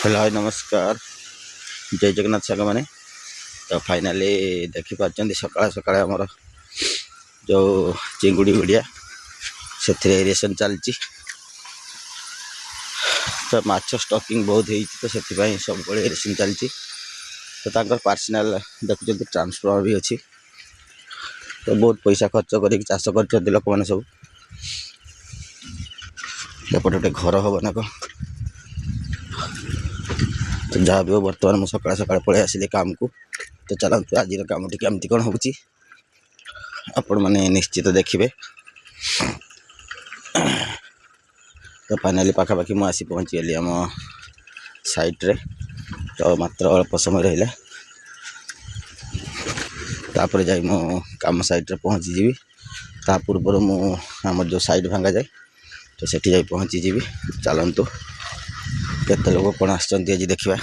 Hello hi नमस्कार जय जगन्नाथ साग मैंने तो फाइनाली देखिपार सकाल सकाल आमर जो चिंगुड़ी गुड़िया से एरिएसन चलती तो माछ स्टॉकिंग बहुत हो तो से सब एरिएसन चलती तो पर्सनल देखुं ट्रांसफर भी अच्छी तो बहुत पैसा खर्च कर चाष कर लोक मैंने सब एपटे गोटे घर हम ना कौन तो जहाँ भी हो बर्तमान मुझे सकाल सकाल पलि आसिले काम को तो चलते आज कम टी केमती कौन हो आपण मैंने निश्चित देखिए। तो फाइनाली पाखापाखि मुझे आसी पहुँची गली आम साइट्रे तो मात्र अल्प समय रहा तापर जाई मो काम साइट्रे पहुँची जीवी ता पूर्व आम जो साइड भांगा जाए तो सेठी जाई पहुँची जीवी। चलतु केते लोग कौन आज देखा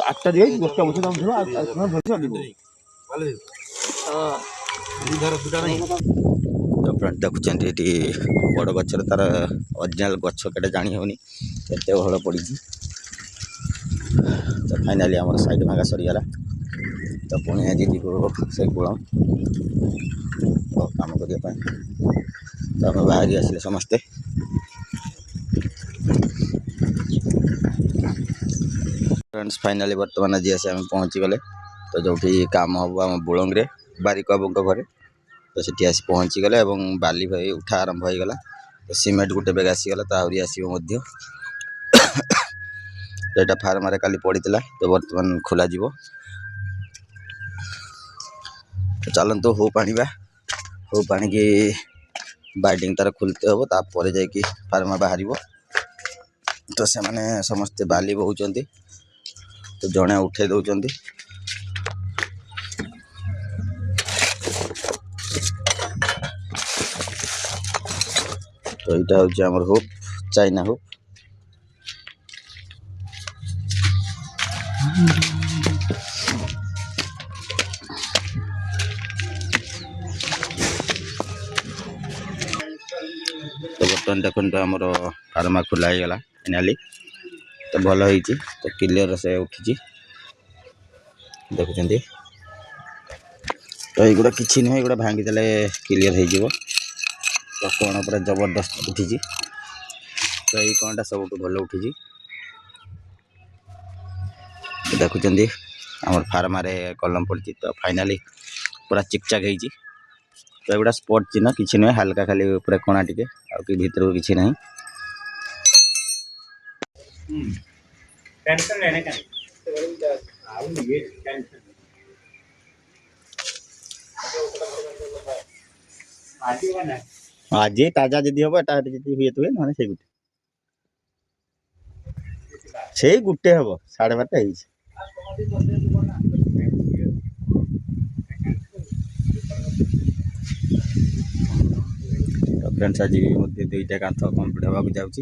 आठटा दिए 10टा बसे दाम धरो भलसे आलिबो तो फ्रेंड देखुं ये बड़ गचर तार ओरिजिनल गछ केटे जानी होनी एत भल पड़ी। तो फाइनाली आम साइड भागा सरीगला तो पुणी आज जीव से कूल तो कम करने तो आम बाहरी आसिले समस्ते फ्रेंड्स फाइनाली बर्तमान आज आसी आम पहुँची गले तो जो काम हम आम बुलंगे बारिक बाबू घरे तो सेठी आसी पहुँची गले बाली भाई उठा आरंभ हो गला तो सीमेंट गोटे बेग आसीगला तो आहरी आसो तो यहाँ फार्म काली पड़ा तो बर्तमान खोल तो चलतु हो पाणीबा हो पाणी की बाइडिंग तार खोलते हम तापर जाकि फार्मा बाहर तो से मैंने समस्ते बाली बोचंती तो जड़े उठे दौरान तो यहाँ हूँ आमर हुप चाइना हुप तो बर्तमान देखते आमर फार्मा खोला गला फाइनाली तो भल हो तो क्लियर से उठी देखुं तो युवा कि नुह युवा भांगीदे क्लियर हो तो कौन पूरा जबरदस्त उठी तो ये कौनटा सब भल उठी देखुं आम फार्मारे कलम पड़ी तो फाइनाली पूरा चिकचाक हो तो एगुड़ा स्पट चिन्ह कि नुहे हाल्का खाली पूरा कणा टे कि भीतर को किसी ना आज ताजा जदि हम हुए तो ना से गोटे हम 12:30 तो फ्रेंड्स आज दुईटा कांथ कम्प्लीट होगा जाऊँगी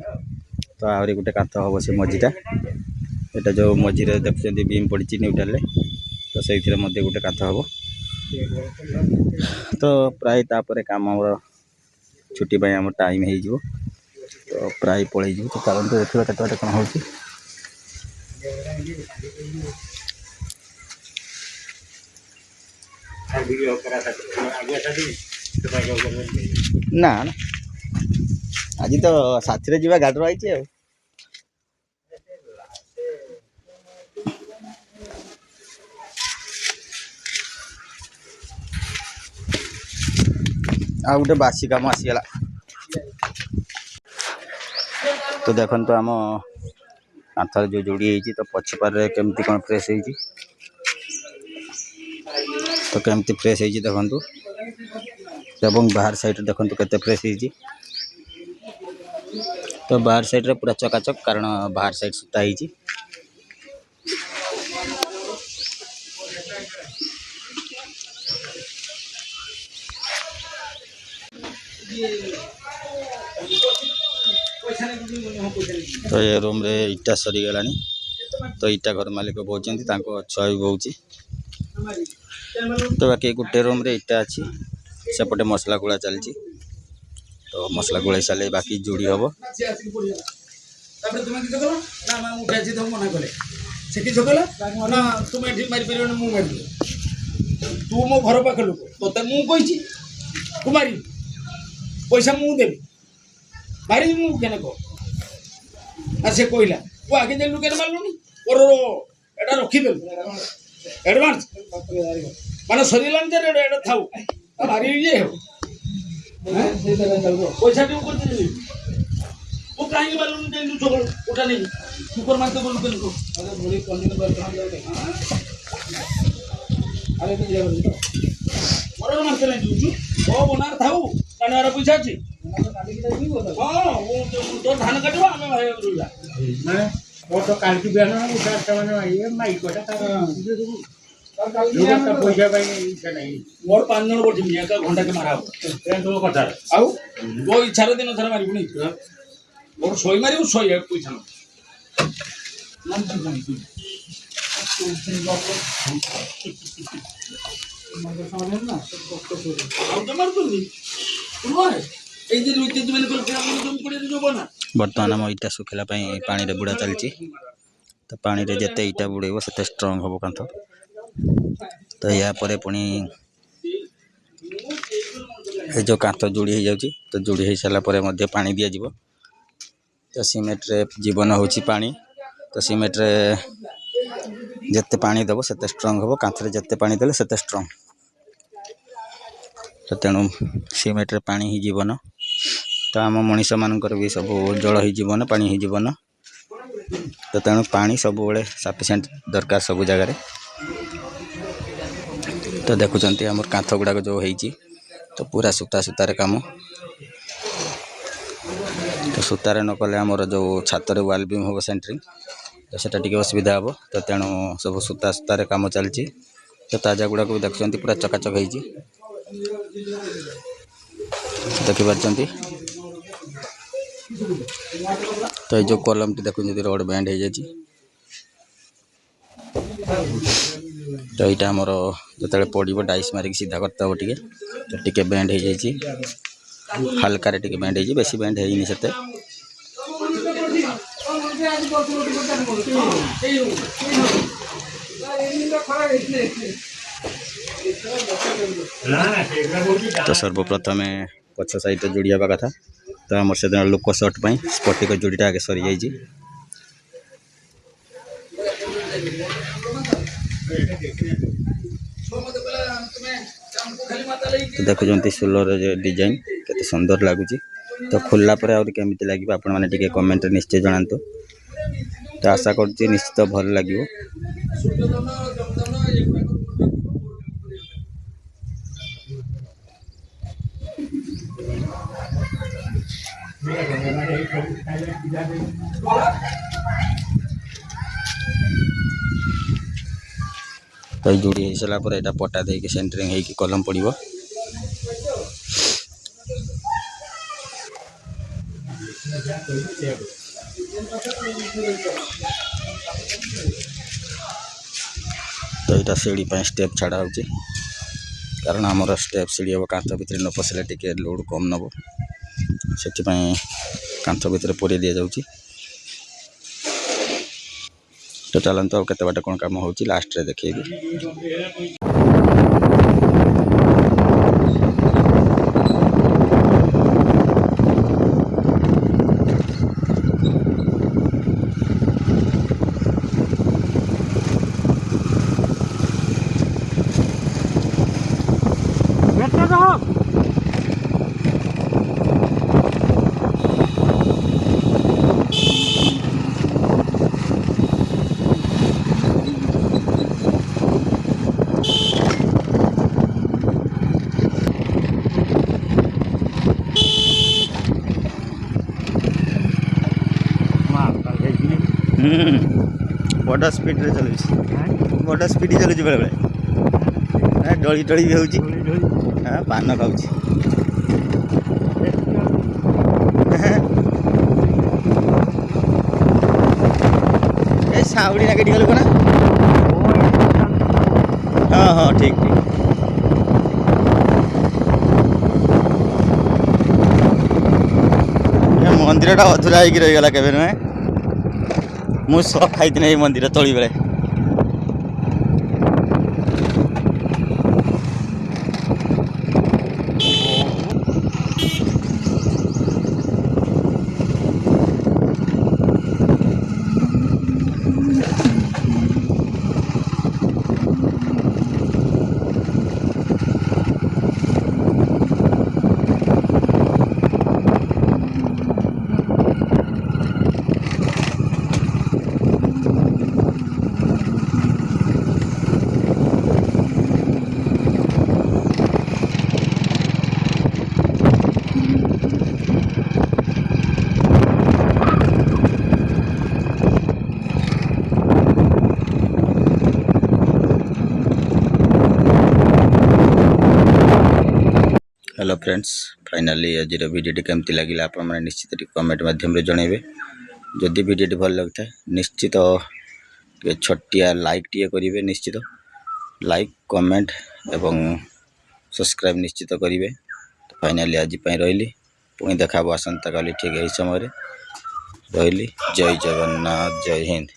तो आहरी गोटे कांथ हम से मझीटा यहाँ जो मझीरे देखुं बीम पड़ी न्यूट्राल तो से गोटे कांथ हम तो प्राय तापर काम छुट्टी आम टाइम हो तो प्राय पलि तो चलते देखा केते कौन हो ना ना आज तो साथी जी गाड़ी आई आ गोटे बासी कम आसीगला तो देखो तो आम कांथर जो जोड़ी होती तो पछपारे केमती कौन फ्रेश हो तो केमती फ्रेश हो देखु एवं बाहर साइड देखो केते फ्रेश हो तो बाहर साइड रे पूरा चकाचक कारण बाहर साइड सुता ही तो ये रूम रे इटा सरी गलानी तो इटा घर मालिक बोचंती तांको छुआ भी बोची तो बाकी गोटे रूम रे इटा अच्छी सेपटे मसला गुड़ा चलती तो मसला गुड़ा सारे बाकी जोड़ी हम तू मो घर पाख लोक तो मुझे कुमारी पैसा मुझे मारी मुझे कह से कहला तू आगे देलु के मारलुनी और एटा रखीदेलु एडवांस माने सरीलान था मारी ये पैसा टी कर वो कहीं मालूम नहीं छोड़ उठा नहीं सुपर मारते बोल के को अरे बड़ी कॉलोनी अरे तो ये बड़ा मारते नहीं तू ओ बनार थाऊ कानारा पैसा अछि हां वो तो धान काटवा हमें भाई रुला मैं वो तो काल की बयान में उठा के माने ये माई कोटा पैसा भाई नहीं मोर 5 जन बोठी मिया का घंटा के मारा तो कथा आउ वो इच्छा दिन थरा मारी बुनी मोर सोई मारी सोई पैसा बर्तमान आम इटा सुखला पानी रे बुड़ा चलती तो पानी रे जिते इटा बुड़ेब से स्ट्रंग हम कांथ तो या परे पुणी जो कांथ जोड़ी हो जाउची तो जोड़ी हो सारा पानी दिया जीवो तो सीमेंट रे जीवन होची पानी तो सीमेंट रे जिते पानी दब से स्ट्रंग हम कांथ रे जिते पानी देले सेते स्ट्रंग तो तेणु सीमेंट रे पानी ही जीवन तो आम मनीष मानकर भी सब जल ही जीवन पानी ही जीवन तो तेणु पानी सब बड़े सफिशिएंट दरकार सब जगार तो देखुंत आम कांथ गुड़ाक जो होती तो पूरा सूता सूतार काम तो सूतार न कले आमर जो छातर वाल बीम हम सेंटरिंग तो सेटा टिके असुविधा हम तो तेणु सब सूता सूतार काम चलती तो ताजा गुड़ाक भी देखुं पूरा चकाचक होती देखिपार तो ये कलम टी देखुं रोड बैंड हो जाए तो यहाँ आमर जो पड़ो डाइस मारिक सीधा करते हो तो टिके बैंड हो जाए हल्का रे टिके बैंड हो बेसी बैंड है से तो सर्वप्रथम पछ साइड जोड़ी हवा कथा तो आम से दिन लोक सर्ट पर स्पटिक जोड़ीटा आगे सरी जाइए तो देखुं सोलर डिजाइन केते सुंदर लगुच तो खोलला पर आउरी केमिति लागिबो आपण माने टिके कमेंट रे निश्चय जणांतु तो आशा करछि निश्चित भल लागिबो तो जोड़ी हो सारा पर यहाँ पटा दे सेंटरिंग होगी कलम पड़ो तो यहाँ सीढ़ी स्टेप छाड़ा हो कारण आमर स्टेप सीढ़ी हम कांथ भितर न पशिले टिके लोड कम नब से कांथ भितर पूरी दि जाऊँगी तो चलते केते बाट कौन काम हो लास्ट रे देखिए बड़ा स्पीड रे चलुची बड़ा स्पीड चलुची बेले बेले डली डली भी होची हाँ पान खाऊची ସାଉଡ଼ି ନାକେ ଟିକେ ଲୋକ ନା ହଁ ହଁ ଠିକ୍ ଠିକ୍ ଏ ମନ୍ଦିରଟା ଅଧୁରା ହେଇକି ରହିଗଲା କେବେ ନୁହେଁ ମୁଁ ସକ୍ ଖାଇଥିଲି ଏଇ ମନ୍ଦିର ତଳି ବେଳେ हेलो फ्रेंड्स फाइनाली आज वीडियो केमती लगे आप निश्चित कमेंट माध्यम जनइबे जदि वीडियो भल लगता है निश्चित छोटिया लाइक टी करेंगे निश्चित लाइक कमेंट एवं सब्सक्राइब निश्चित करेंगे तो फाइनाली आज रही पुणी देखा आसंता काली ठीक यही समय रही जय जगन्नाथ जय हिंद।